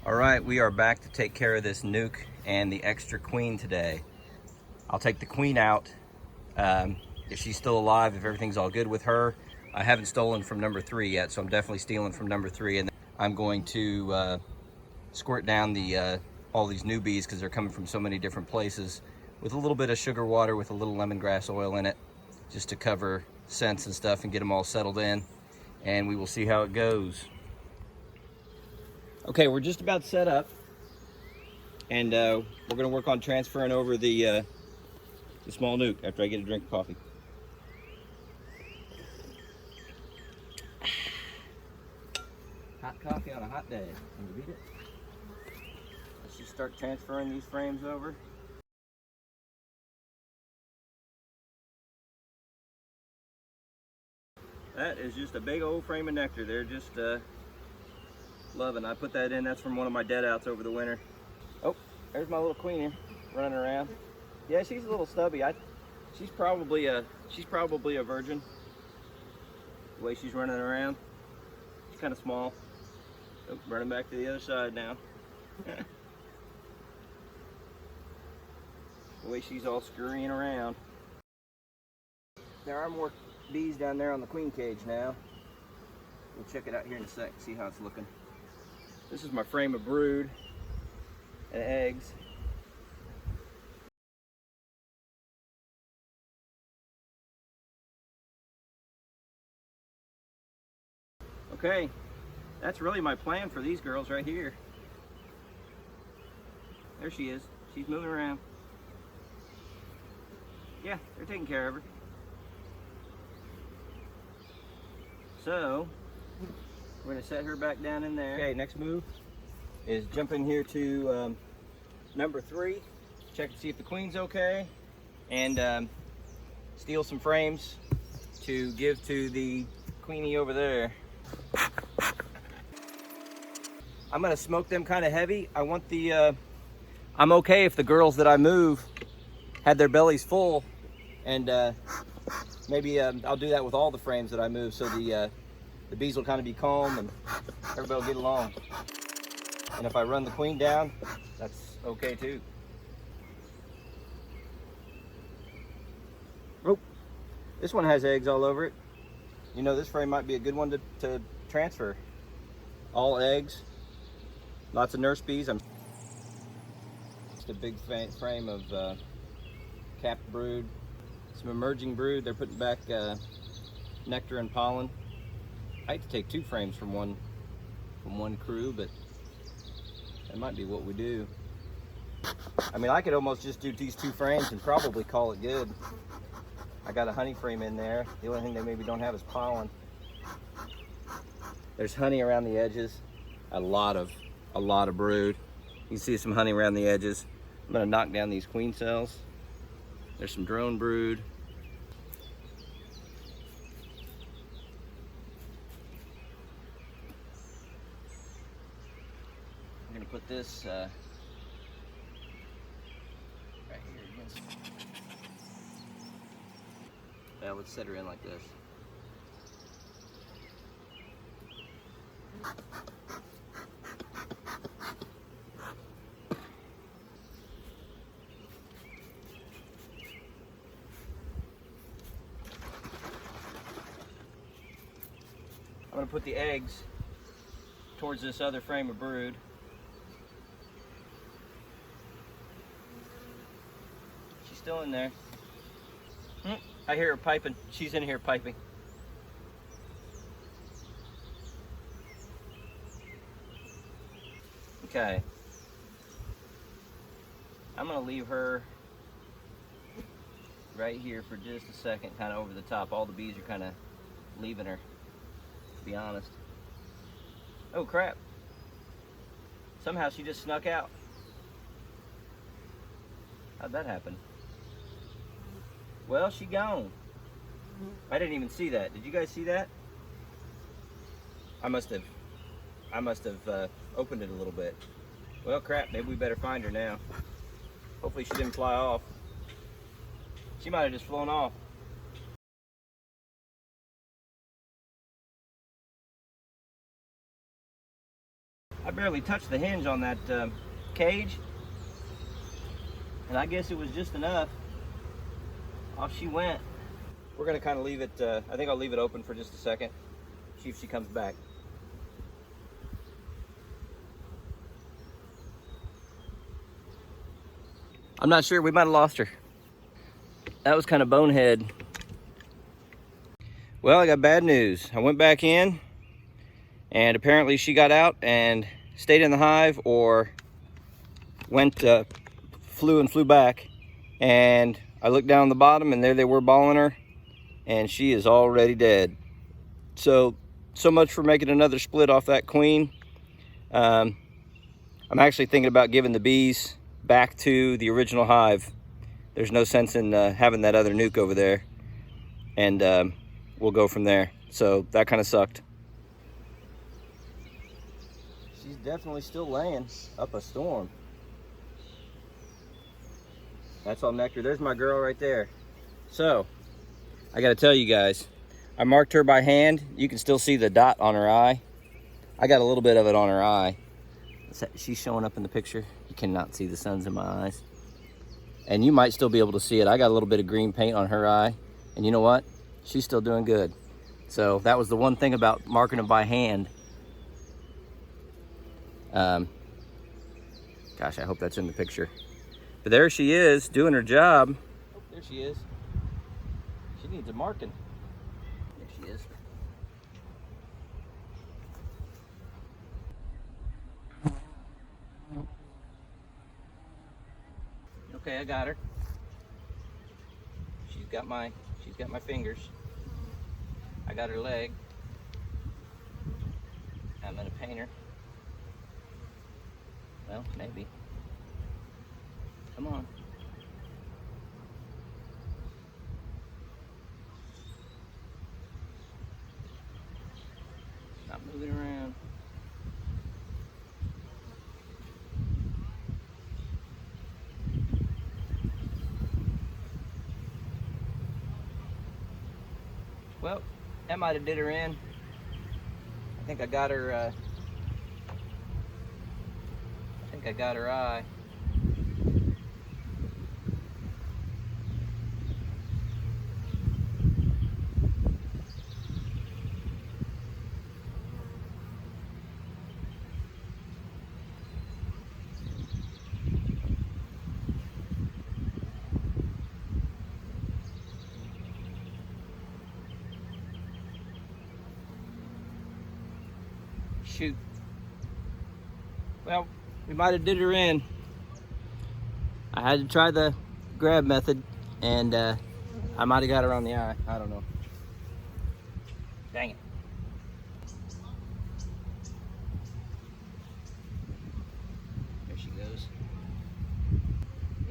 All right, we are back to take care of this nuke and the extra queen today. I'll take the queen out if she's still alive, if everything's all good with her. I haven't stolen from number 3 yet, so I'm definitely stealing from number 3, and I'm going to squirt down the all these new bees because they're coming from so many different places with a little bit of sugar water with a little lemongrass oil in it, just to cover scents and stuff and get them all settled in, and we will see how it goes. Okay, we're just about set up, and we're going to work on transferring over the small nuke after I get a drink of coffee. Hot coffee on a hot day. Can you beat it? Let's just start transferring these frames over. That is just a big old frame of nectar. They're just loving. I put that in. That's from one of my dead outs over the winter. Oh, there's my little queenie running around. Yeah, she's a little stubby. She's probably a virgin. The way she's running around, she's kind of small. Oh, running back to the other side now. The way she's all scurrying around. There are more bees down there on the queen cage now. We'll check it out here in a sec, see how it's looking. This is my frame of brood and eggs. Okay, that's really my plan for these girls right here. There she is. She's moving around. Yeah, they're taking care of her. So, we're going to set her back down in there. Okay, next move is jump in here to number 3, check to see if the queen's okay, and steal some frames to give to the queenie over there. I'm going to smoke them kind of heavy. I want the, I'm okay if the girls that I move had their bellies full, and maybe I'll do that with all the frames that I move, so the bees will kind of be calm and everybody will get along. And if I run the queen down, that's okay too. Oh, this one has eggs all over it. You know, this frame might be a good one to transfer. All eggs, lots of nurse bees. Just a big frame of capped brood, some emerging brood. They're putting back nectar and pollen. I hate to take 2 frames from one crew, but that might be what we do. I mean, I could almost just do these 2 frames and probably call it good. I got a honey frame in there. The only thing they maybe don't have is pollen. There's honey around the edges. A lot of brood. You can see some honey around the edges. I'm gonna knock down these queen cells. There's some drone brood. I'm gonna put this right here against. Yeah, let's set her in like this. I'm going to put the eggs towards this other frame of brood. She's still in there. I hear her piping. She's in here piping. Okay. I'm going to leave her right here for just a second, kind of over the top. All the bees are kind of leaving her, to be honest. Oh crap. Somehow she just snuck out. How'd that happen? Well, she gone. I didn't even see that. Did you guys see that? I must have opened it a little bit. Well, crap, maybe we better find her now. Hopefully she didn't fly off. She might have just flown off. I barely touched the hinge on that cage, and I guess it was just enough. Off she went. We're gonna kind of leave it, I think I'll leave it open for just a second, see if she comes back. I'm not sure, we might have lost her. That was kind of bonehead. Well, I got bad news. I went back in, and apparently she got out and stayed in the hive, or went, flew back. And I looked down the bottom, and there they were balling her, and she is already dead. So much for making another split off that queen. I'm actually thinking about giving the bees back to the original hive. There's no sense in having that other nuke over there, and we'll go from there. So that kind of sucked. She's definitely still laying up a storm. That's all nectar. There's my girl right there. So I gotta tell you guys, I marked her by hand. You can still see the dot on her eye. I got a little bit of it on her eye. She's showing up in the picture. You cannot see the suns in my eyes. And you might still be able to see it. I got a little bit of green paint on her eye. And you know what? She's still doing good. So that was the one thing about marking them by hand. Gosh, I hope that's in the picture. But there she is, doing her job. Oh, there she is. She needs a marking. There she is. Okay, I got her. She's got my fingers. I got her leg. I'm gonna paint her. Well, maybe. Come on. Not moving around. Well, that might have did her in. I think I got her, eye. Shoot. Well, we might have did her in. I had to try the grab method, and I might have got her on the eye. I don't know. Dang it. There she goes.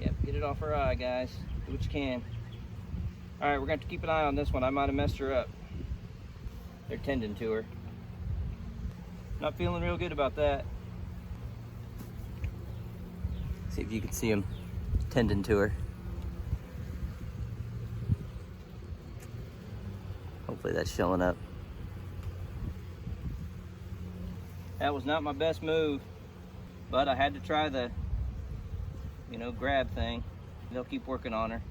Yep, get it off her eye, guys. Do what you can. All right, we're going to have to keep an eye on this one. I might have messed her up. They're tending to her. Not feeling real good about that. See if you can see them tending to her. Hopefully that's showing up. That was not my best move, but I had to try the, grab thing. They'll keep working on her.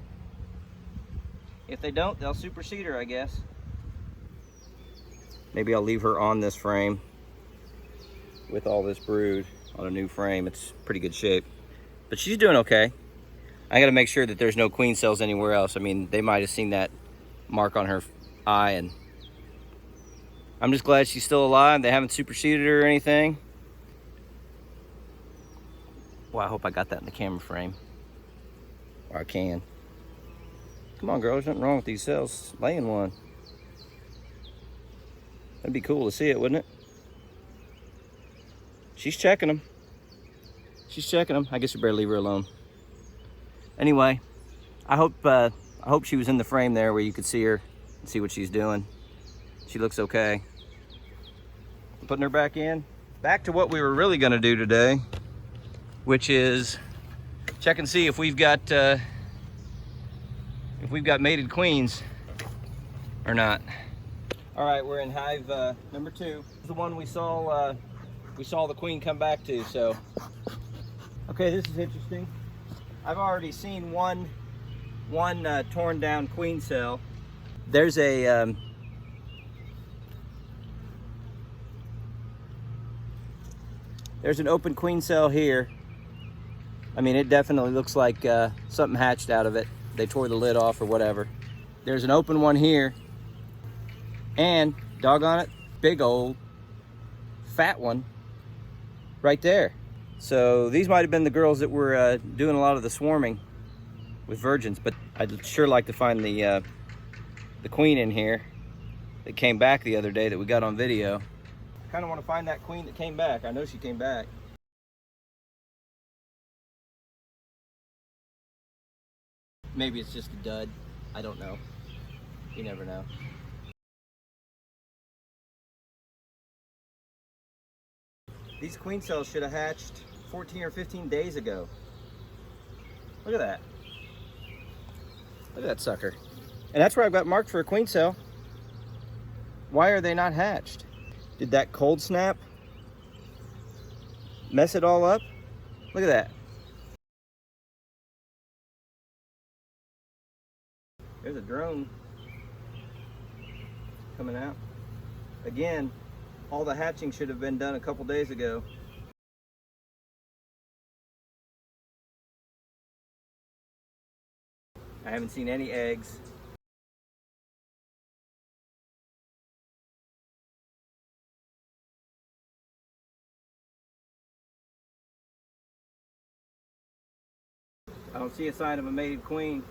If they don't, they'll supersede her, I guess. Maybe I'll leave her on this frame with all this brood on a new frame. It's pretty good shape, but she's doing okay. I got to make sure that there's no queen cells anywhere else. I mean, they might have seen that mark on her eye, and I'm just glad she's still alive. They haven't superseded her or anything. Well, I hope I got that in the camera frame, or I can. Come on, girl, there's nothing wrong with these cells. Lay in one. That'd be cool to see it, wouldn't it? She's checking them. She's checking them. I guess we better leave her alone. Anyway, I hope she was in the frame there where you could see her and see what she's doing. She looks okay. I'm putting her back in. Back to what we were really going to do today, which is check and see if we've got mated queens or not. All right, we're in hive number 2. The one we saw we saw the queen come back to. So, okay, this is interesting. I've already seen one torn down queen cell. There's a there's an open queen cell here. I mean, it definitely looks like something hatched out of it. They tore the lid off or whatever. There's an open one here, and doggone it, big old fat one right there. So these might have been the girls that were doing a lot of the swarming with virgins, but I'd sure like to find the queen in here that came back the other day that we got on video. I kind of want to find that queen that came back. I know she came back. Maybe it's just a dud. I don't know. You never know. These queen cells should have hatched 14 or 15 days ago. Look at that. Look at that sucker. And that's where I've got marked for a queen cell. Why are they not hatched? Did that cold snap mess it all up? Look at that. There's a drone coming out. Again, all the hatching should have been done a couple days ago. I haven't seen any eggs. I don't see a sign of a mated queen.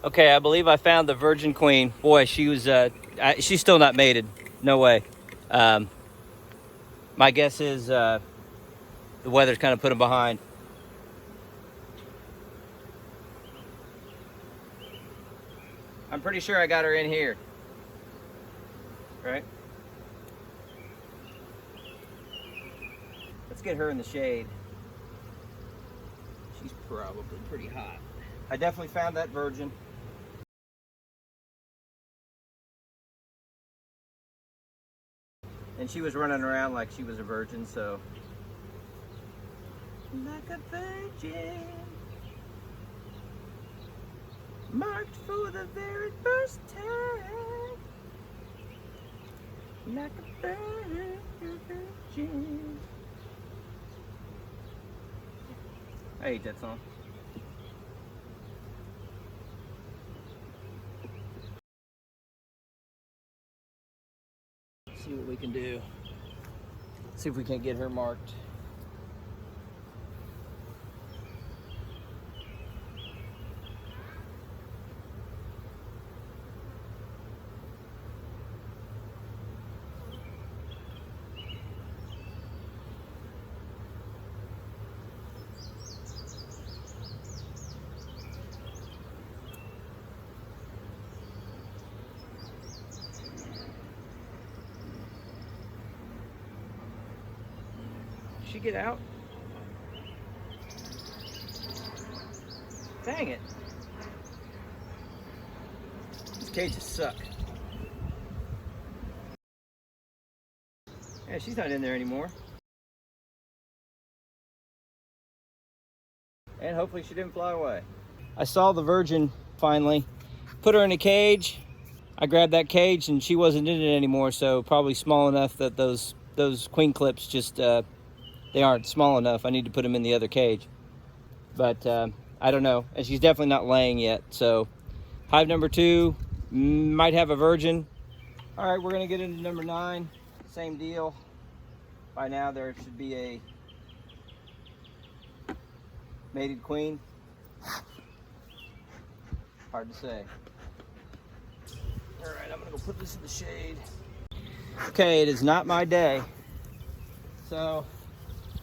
Okay, I believe I found the virgin queen. Boy, she was, she's still not mated. No way. My guess is the weather's kind of put them behind. I'm pretty sure I got her in here. Right? Let's get her in the shade. She's probably pretty hot. I definitely found that virgin. And she was running around like she was a virgin, so. Like a virgin, marked for the very first time. Like a virgin. I hate that song. See what we can do. See if we can't get her marked. She get out? Dang it. These cages suck. Yeah, she's not in there anymore. And hopefully she didn't fly away. I saw the virgin finally. Put her in a cage. I grabbed that cage and she wasn't in it anymore, so probably small enough that those queen clips just they aren't small enough. I need to put them in the other cage. But I don't know. And she's definitely not laying yet. So hive number 2 might have a virgin. All right, we're gonna get into number 9. Same deal. By now there should be a mated queen. Hard to say. All right, I'm gonna go put this in the shade. Okay, it is not my day. So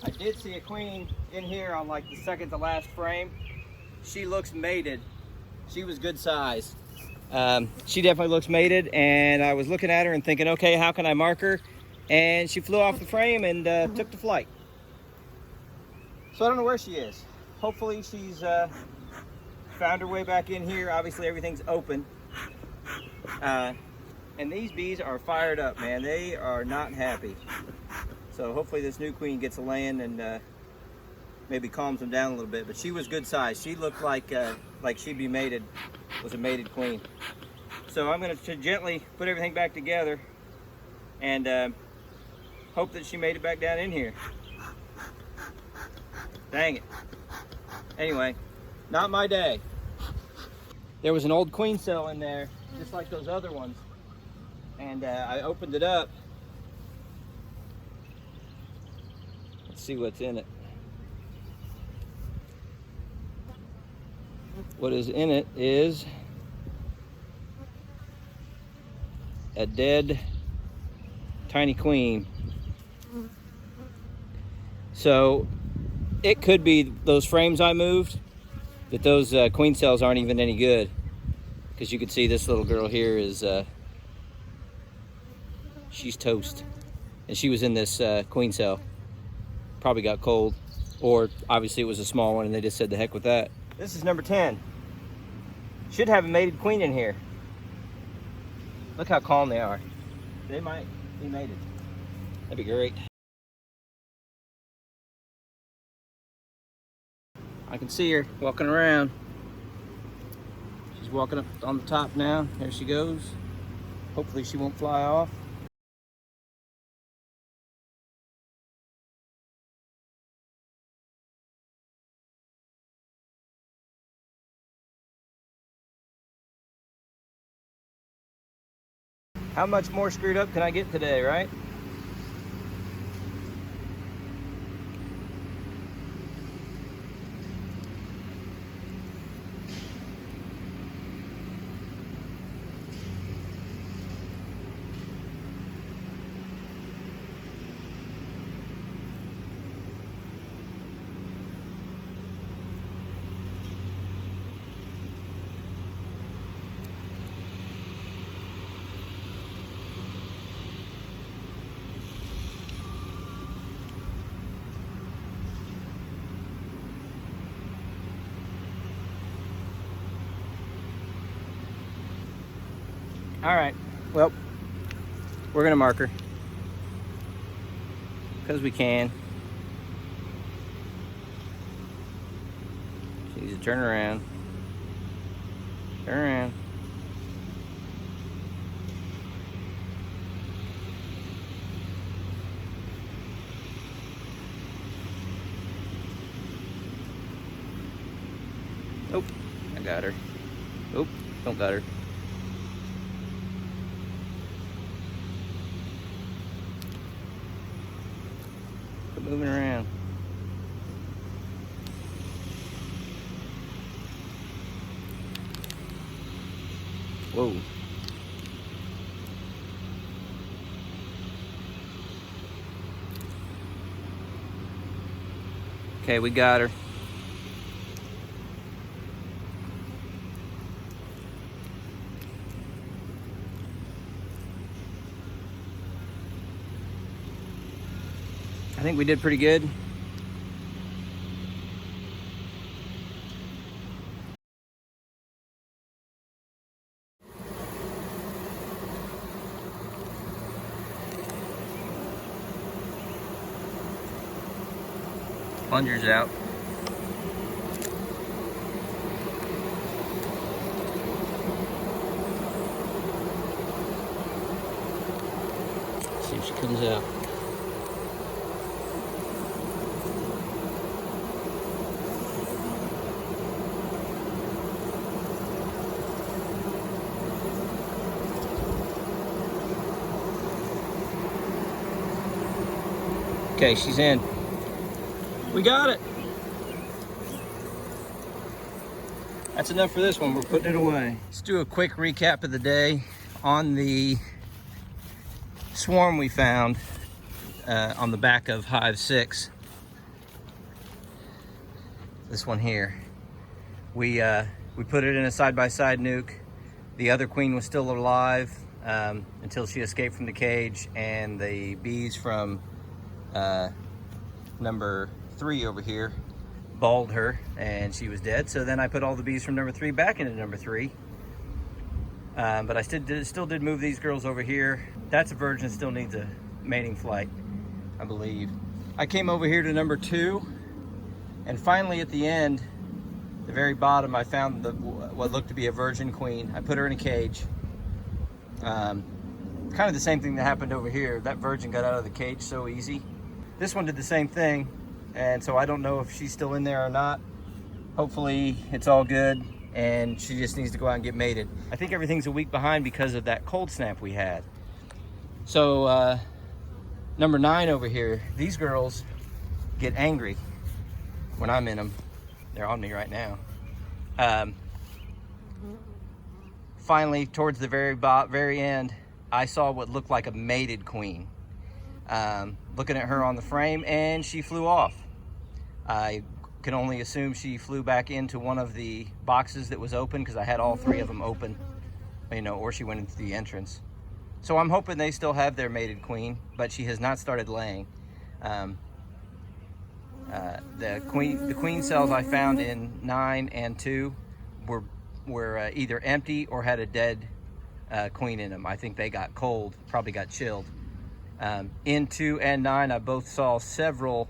I did see a queen in here on like the second to last frame. She looks mated. She was good size. She definitely looks mated, and I was looking at her and thinking, okay, how can I mark her? And she flew off the frame and took to flight. So I don't know where she is. Hopefully she's found her way back in here. Obviously everything's open. And these bees are fired up, man. They are not happy. So hopefully this new queen gets a laying and maybe calms them down a little bit. But she was good size. She looked like she'd be mated, was a mated queen. So I'm going to gently put everything back together and hope that she made it back down in here. Dang it. Anyway, not my day. There was an old queen cell in there, just like those other ones. And I opened it up. Let's see what's in it. What is in it is a dead tiny queen. So it could be those frames I moved, that those queen cells aren't even any good, because you can see this little girl here is she's toast, and she was in this queen cell. Probably got cold, or obviously it was a small one and they just said the heck with that. This is number 10. Should have a mated queen in here. Look how calm they are. They might be mated. That'd be great. I can see her walking around. She's walking up on the top now. There she goes. Hopefully she won't fly off. How much more screwed up can I get today, right? All right, well, we're gonna mark her because we can. She needs to turn around. Turn around. Oh, I got her. Oh, don't got her. Moving around. Whoa. Okay, we got her. I think we did pretty good. Plunger's out. See if she comes out. Okay, she's in. We got it. That's enough for this one. We're putting it away. Let's do a quick recap of the day on the swarm we found on the back of Hive 6. This one here. We put it in a side-by-side nuke. The other queen was still alive until she escaped from the cage, and the bees from number 3 over here balled her and she was dead. So then I put all the bees from number 3 back into number 3. But I still did move these girls over here. That's a virgin, still needs a mating flight, I believe. I came over here to number 2, and finally at the end, the very bottom, I found what looked to be a virgin queen. I put her in a cage. Kind of the same thing that happened over here. That virgin got out of the cage so easy. This one did the same thing, and so I don't know if she's still in there or not. Hopefully it's all good, and she just needs to go out and get mated. I think everything's a week behind because of that cold snap we had. So number 9 over here, these girls get angry when I'm in them. They're on me right now. Finally, towards the very end, I saw what looked like a mated queen. Looking at her on the frame, and she flew off. I can only assume she flew back into one of the boxes that was open, because I had all 3 of them open, you know, or she went into the entrance. So I'm hoping they still have their mated queen, but she has not started laying. The queen cells I found in 9 and 2 were either empty or had a dead queen in them. I think they got cold, probably got chilled. In 2 and 9, I both saw several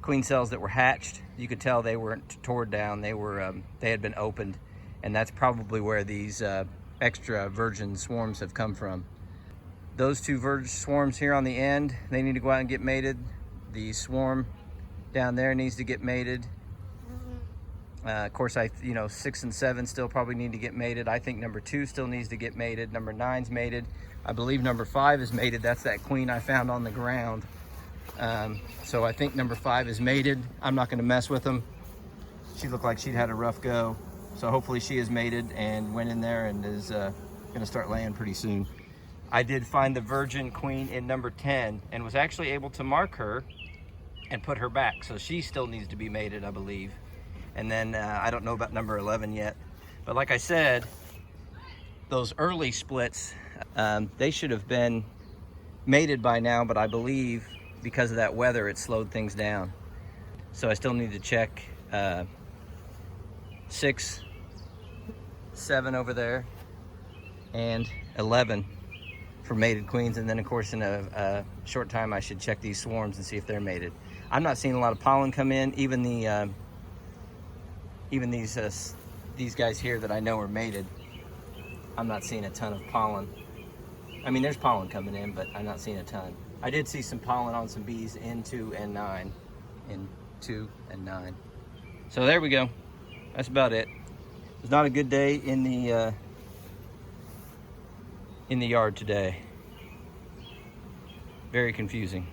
queen cells that were hatched. You could tell they weren't torn down. They had been opened, and that's probably where these extra virgin swarms have come from. Those 2 virgin swarms here on the end, they need to go out and get mated. The swarm down there needs to get mated. Of course, 6 and 7 still probably need to get mated. I think number 2 still needs to get mated. Number 9's mated. I believe number 5 is mated. That's that queen I found on the ground. So I think number 5 is mated. I'm not going to mess with them. She looked like she'd had a rough go. So hopefully she is mated and went in there and is going to start laying pretty soon. I did find the virgin queen in number 10 and was actually able to mark her and put her back. So she still needs to be mated, I believe. And then I don't know about number 11 yet. But like I said, those early splits, they should have been mated by now, but I believe because of that weather, it slowed things down. So I still need to check 6, 7 over there, and 11 for mated queens. And then of course in a short time I should check these swarms and see if they're mated. I'm not seeing a lot of pollen come in. Even these guys here that I know are mated, I'm not seeing a ton of pollen. I mean, there's pollen coming in, but I'm not seeing a ton. I did see some pollen on some bees in 2 and 9. In 2 and 9. So there we go. That's about it. It's not a good day in the yard today. Very confusing.